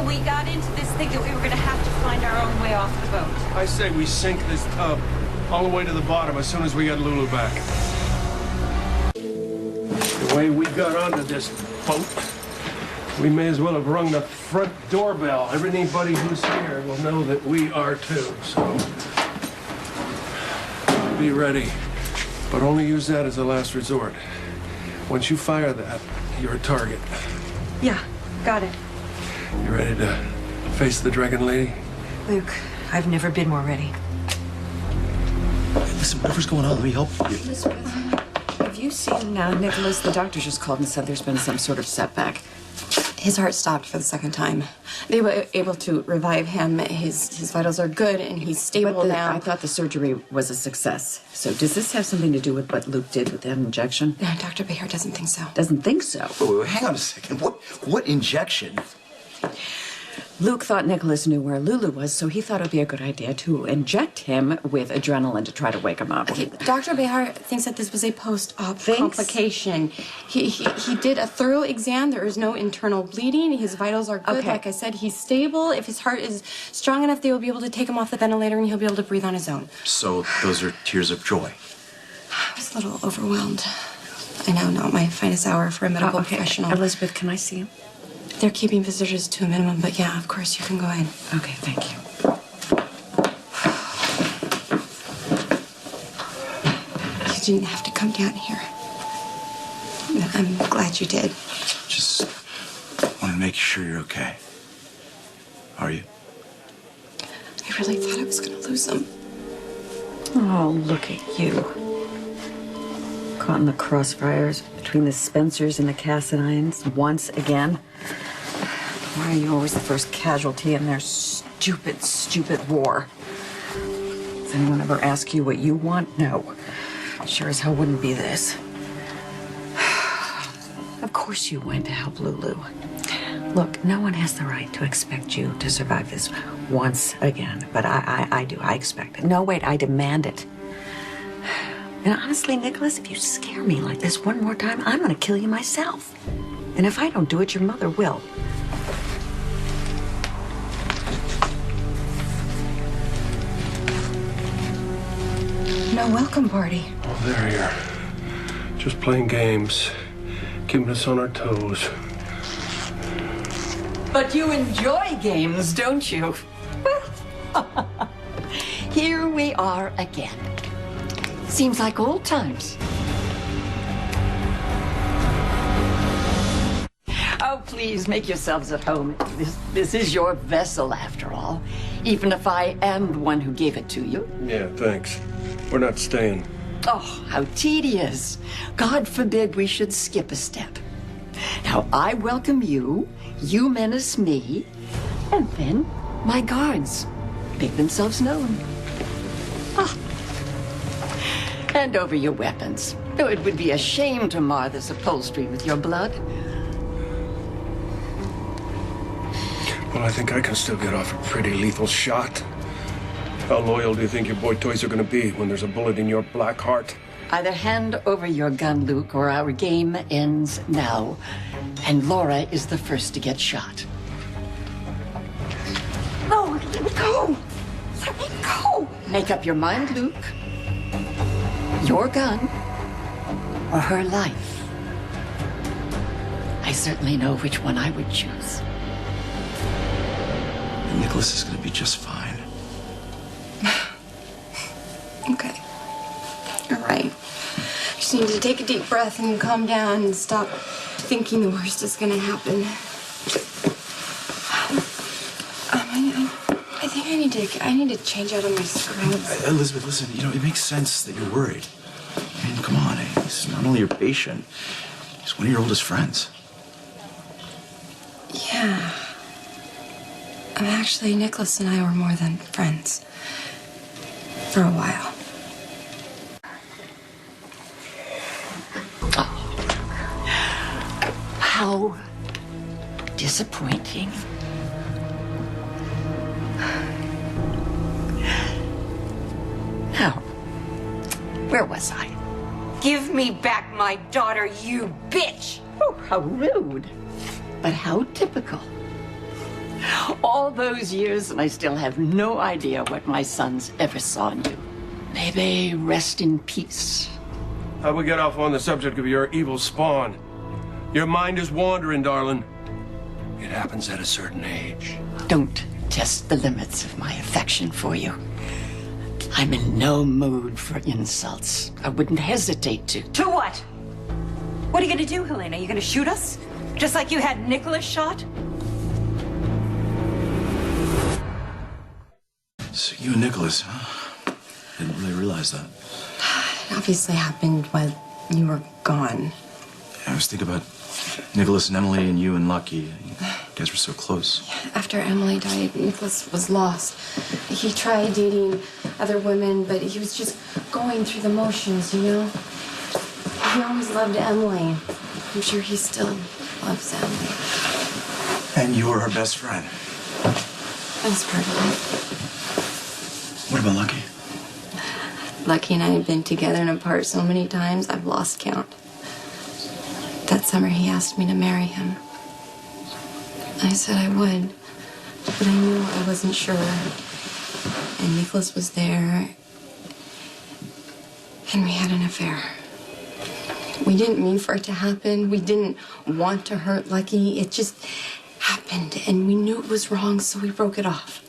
we got into this thing that we were going to have to find our own way off the boat. I say we sink this tub all the way to the bottom as soon as we get Lulu back. The way we got onto this boat, we may as well have rung the front doorbell. Anybody who's here will know that we are too, so be ready. But only use that as a last resort. Once you fire that, you're a target. Yeah, got it. You ready to face the Dragon Lady? Luke, I've never been more ready. Listen, whatever's going on, let me help you. Elizabeth, have you seen Nicholas? The doctor just called and said there's been some sort of setback. His heart stopped for the second time. They were able to revive him. His vitals are good, and he's stable now. I thought the surgery was a success. So does this have something to do with what Luke did with that injection? No, Dr. Behar doesn't think so. Doesn't think so. Wait, hang on a second. What injection? Luke thought Nicholas knew where Lulu was, so he thought it would be a good idea to inject him with adrenaline to try to wake him up. Okay, Dr. Behar thinks that this was a post-op complication. He did a thorough exam. There is no internal bleeding. His vitals are good. Okay. Like I said, he's stable. If his heart is strong enough, they will be able to take him off the ventilator and he'll be able to breathe on his own. So those are tears of joy. I was a little overwhelmed. I know, not my finest hour for a medical professional. Elizabeth, can I see him? They're keeping visitors to a minimum, but yeah, of course, you can go in. Okay, thank you. You didn't have to come down here. I'm glad you did. Just wanted to make sure you're okay. Are you? I really thought I was going to lose him. Oh, look at you. Caught in the crossfires between the Spencers and the Cassidines once again. Why are you always the first casualty in their stupid, stupid war? Does anyone ever ask you what you want? No. Sure as hell wouldn't be this. Of course you went to help Lulu. Look, no one has the right to expect you to survive this once again. But I do. I expect it. No, wait, I demand it. And honestly, Nicholas, if you scare me like this one more time, I'm going to kill you myself. And if I don't do it, your mother will. No welcome party. Oh, there you are. Just playing games, keeping us on our toes. But you enjoy games, don't you? Well, here we are again. Seems like old times. Oh, please, make yourselves at home. This is your vessel, after all. Even if I am the one who gave it to you. Yeah, thanks. We're not staying. Oh, how tedious. God forbid we should skip a step. Now, I welcome you, you menace me, and then my guards make themselves known. Ah. Hand over your weapons. Oh, it would be a shame to mar this upholstery with your blood. Well, I think I can still get off a pretty lethal shot. How loyal do you think your boy toys are going to be when there's a bullet in your black heart? Either hand over your gun, Luke, or our game ends now. And Laura is the first to get shot. No, let me go. Let me go. Make up your mind, Luke. Your gun or her life. I certainly know which one I would choose. And Nicholas is going to be just fine. Okay. You're right. Just need to take a deep breath and calm down and stop thinking the worst is going to happen. I think I need to change out of my scrubs. Elizabeth, listen, it makes sense that you're worried. I mean, come on, he's not only your patient, he's one of your oldest friends. Yeah. Actually, Nicholas and I were more than friends. For a while. How disappointing. Now, where was I? Give me back my daughter, you bitch! Oh, how rude. But how typical. All those years, and I still have no idea what my sons ever saw in you. May they rest in peace. How we get off on the subject of your evil spawn? Your mind is wandering, darling. It happens at a certain age. Don't test the limits of my affection for you. I'm in no mood for insults. I wouldn't hesitate to. To what? What are you gonna do, Helena? You gonna shoot us? Just like you had Nicholas shot? So you and Nicholas, huh? Didn't really realize that. It obviously happened while you were gone. I was thinking about Nicholas and Emily and you and Lucky. You guys were so close. After Emily died, Nicholas was lost. He tried dating other women, but he was just going through the motions, you know? He always loved Emily. I'm sure he still loves Emily. And you were her best friend. That's part of What about Lucky? it. Lucky and I had been together and apart so many times, I've lost count. That summer, he asked me to marry him. I said I would, but I knew I wasn't sure. And Nicholas was there, and we had an affair. We didn't mean for it to happen. We didn't want to hurt Lucky. It just happened, and we knew it was wrong, so we broke it off.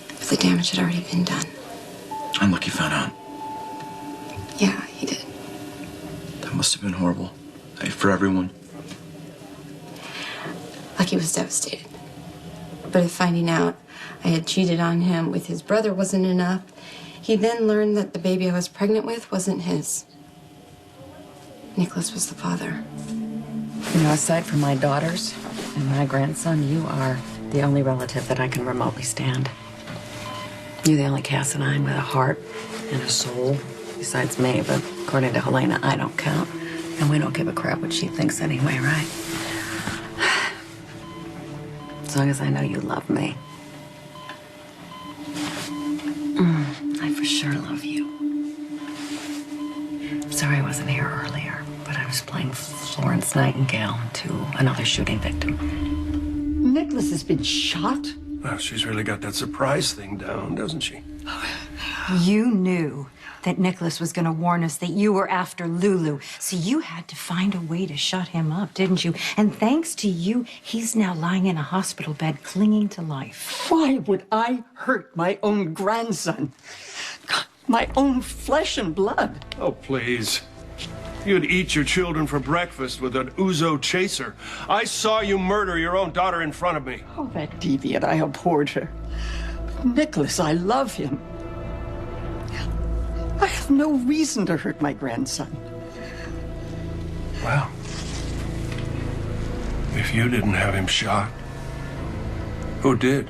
But the damage had already been done. And Lucky found out. Yeah, he did. That must have been horrible. For everyone. Lucky was devastated. But if finding out I had cheated on him with his brother wasn't enough, he then learned that the baby I was pregnant with wasn't his. Nicholas was the father. You know, aside from my daughters and my grandson, you are the only relative that I can remotely stand. You're the only Cassadine with a heart and a soul, besides me, but according to Helena, I don't count. And we don't give a crap what she thinks anyway, right? As long as I know you love me. I for sure love you. Sorry I wasn't here earlier, but I was playing Florence Nightingale to another shooting victim. Nicholas has been shot? Well, she's really got that surprise thing down, doesn't she? You knew that Nicholas was gonna warn us that you were after Lulu, so you had to find a way to shut him up, didn't you? And thanks to you, he's now lying in a hospital bed clinging to life. Why would I hurt my own grandson? My own flesh and blood. Oh, please. You'd eat your children for breakfast with an Ouzo chaser. I saw you murder your own daughter in front of me. Oh, that deviant, I abhorred her. Nicholas, I love him. I have no reason to hurt my grandson. Well, if you didn't have him shot, who did?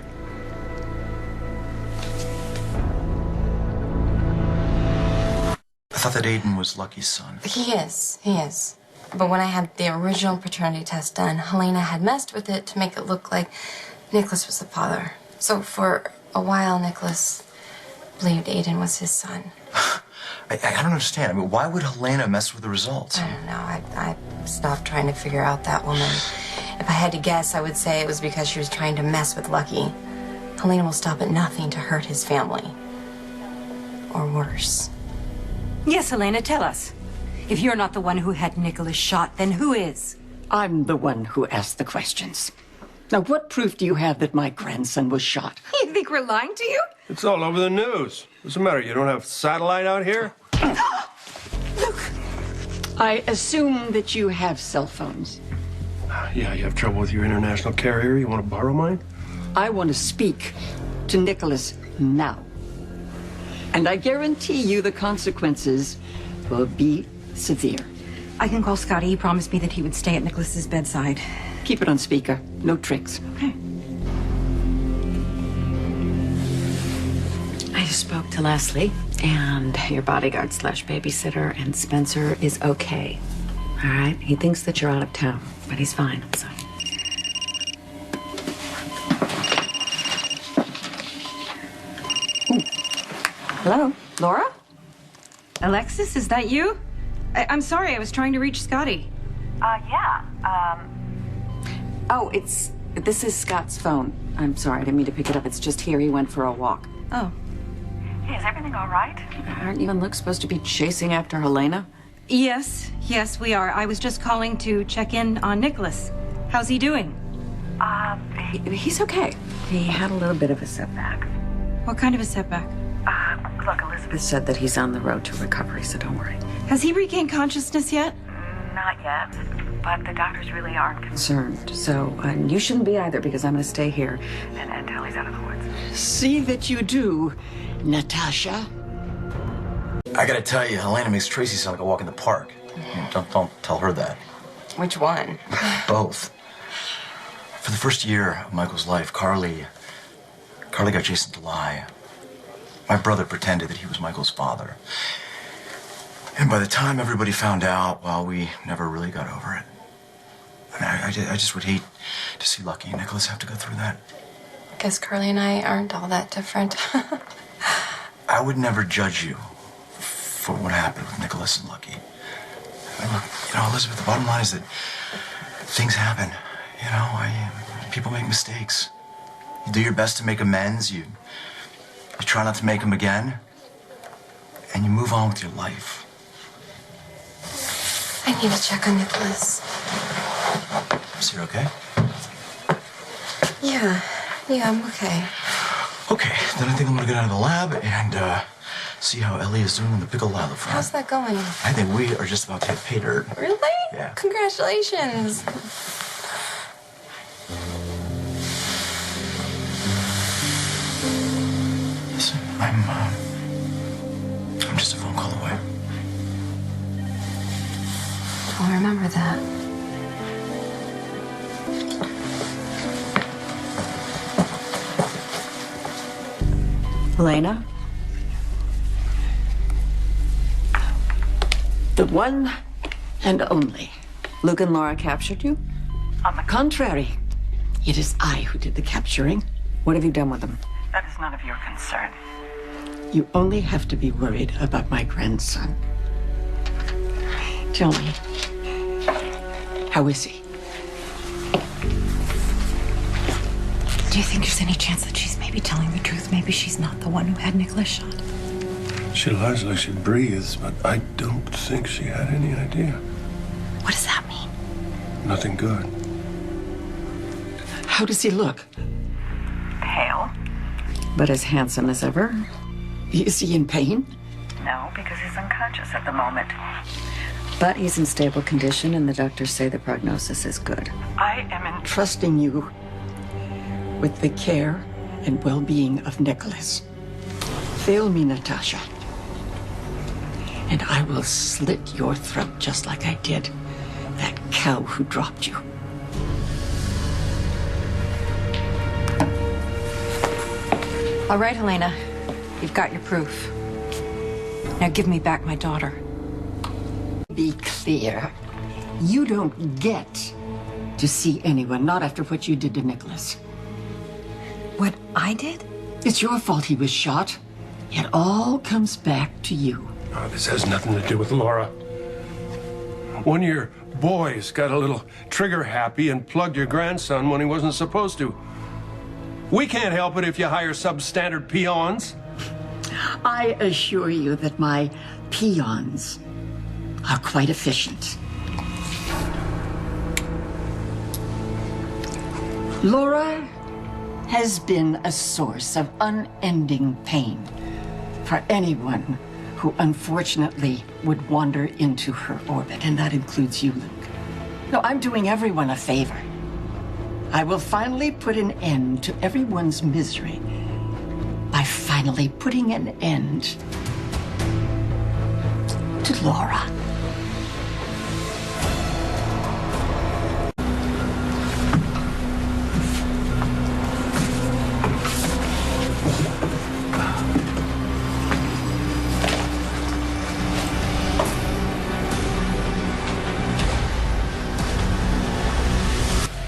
I thought that Aiden was Lucky's son. He is. But when I had the original paternity test done, Helena had messed with it to make it look like Nicholas was the father. So for a while, Nicholas believed Aiden was his son. I don't understand. I mean, why would Helena mess with the results? I don't know. I stopped trying to figure out that woman. If I had to guess, I would say it was because she was trying to mess with Lucky. Helena will stop at nothing to hurt his family. Or worse. Yes, Helena, tell us. If you're not the one who had Nicholas shot, then who is? I'm the one who asked the questions. Now, what proof do you have that my grandson was shot? You think we're lying to you? It's all over the news. What's the matter? You don't have satellite out here? Luke! I assume that you have cell phones. Yeah, you have trouble with your international carrier. You want to borrow mine? I want to speak to Nicholas now. And I guarantee you the consequences will be severe. I can call Scotty. He promised me that he would stay at Nicholas's bedside. Keep it on speaker. No tricks. Okay. I just spoke to Leslie, and your bodyguard slash babysitter and Spencer is okay. All right? He thinks that you're out of town, but he's fine, so. Hello? Laura? Alexis, is that you? I'm sorry, I was trying to reach Scotty. Yeah. Oh, it's This is Scott's phone. I'm sorry, I didn't mean to pick it up. It's just here. He went for a walk. Oh. Hey, is everything all right? Aren't you and Luke supposed to be chasing after Helena? Yes, we are. I was just calling to check in on Nicholas. How's he doing? He's okay. He had a little bit of a setback. What kind of a setback? Look, Elizabeth, Said that he's on the road to recovery, so don't worry. Has he regained consciousness yet? not yet, but the doctors really aren't Concerned. So, you shouldn't be either, because I'm going to stay here. until he's out of the woods. See that you do, Natasha. I gotta tell you, Helena makes Tracy sound like a walk in the park. Don't tell her that. Which one? Both. For the first year of Michael's life, Carly got Jason to lie. My brother pretended that he was Michael's father. And by the time everybody found out, well, we never really got over it. I just would hate to see Lucky and Nicholas have to go through that. Guess Carly and I aren't all that different. I would never judge you for what happened with Nicholas and Lucky. And look, Elizabeth, the bottom line is that things happen. People make mistakes. You do your best to make amends. You try not to make them again. And you move on with your life. I need to check on Nicholas. Is he okay? Yeah, I'm okay. Okay, then I think I'm gonna get out of the lab and see how Ellie is doing in the pickle lab front. How's that going? I think we are just about to hit pay dirt. Really? Yeah. Congratulations. Listen, I'm just a phone call away. I'll remember that. Elena? The one and only. Luke and Laura captured you? On the contrary, it is I who did the capturing. What have you done with them? That is none of your concern. You only have to be worried about my grandson. Tell me, how is he? Do you think there's any chance that she's maybe telling the truth? Maybe she's not the one who had Nicholas shot. She lies like she breathes, but I don't think she had any idea. What does that mean? Nothing good. How does he look? Pale? But as handsome as ever? Is he in pain? No, because he's unconscious at the moment. But he's in stable condition, and the doctors say the prognosis is good. I am in Trusting you with the care and well-being of Nicholas. Fail me, Natasha, and I will slit your throat just like I did that cow who dropped you. All right, Helena. You've got your proof. Now give me back my daughter. Be clear. You don't get to see anyone, not after what you did to Nicholas. What I did? It's your fault he was shot. It all comes back to you. Oh, this has nothing to do with Laura. One of your boys got a little trigger happy and plugged your grandson when he wasn't supposed to. We can't help it if you hire substandard peons. I assure you that my peons are quite efficient. Laura has been a source of unending pain for anyone who unfortunately would wander into her orbit, and that includes you, Luke. No, I'm doing everyone a favor. I will finally put an end to everyone's misery by finally putting an end to Laura.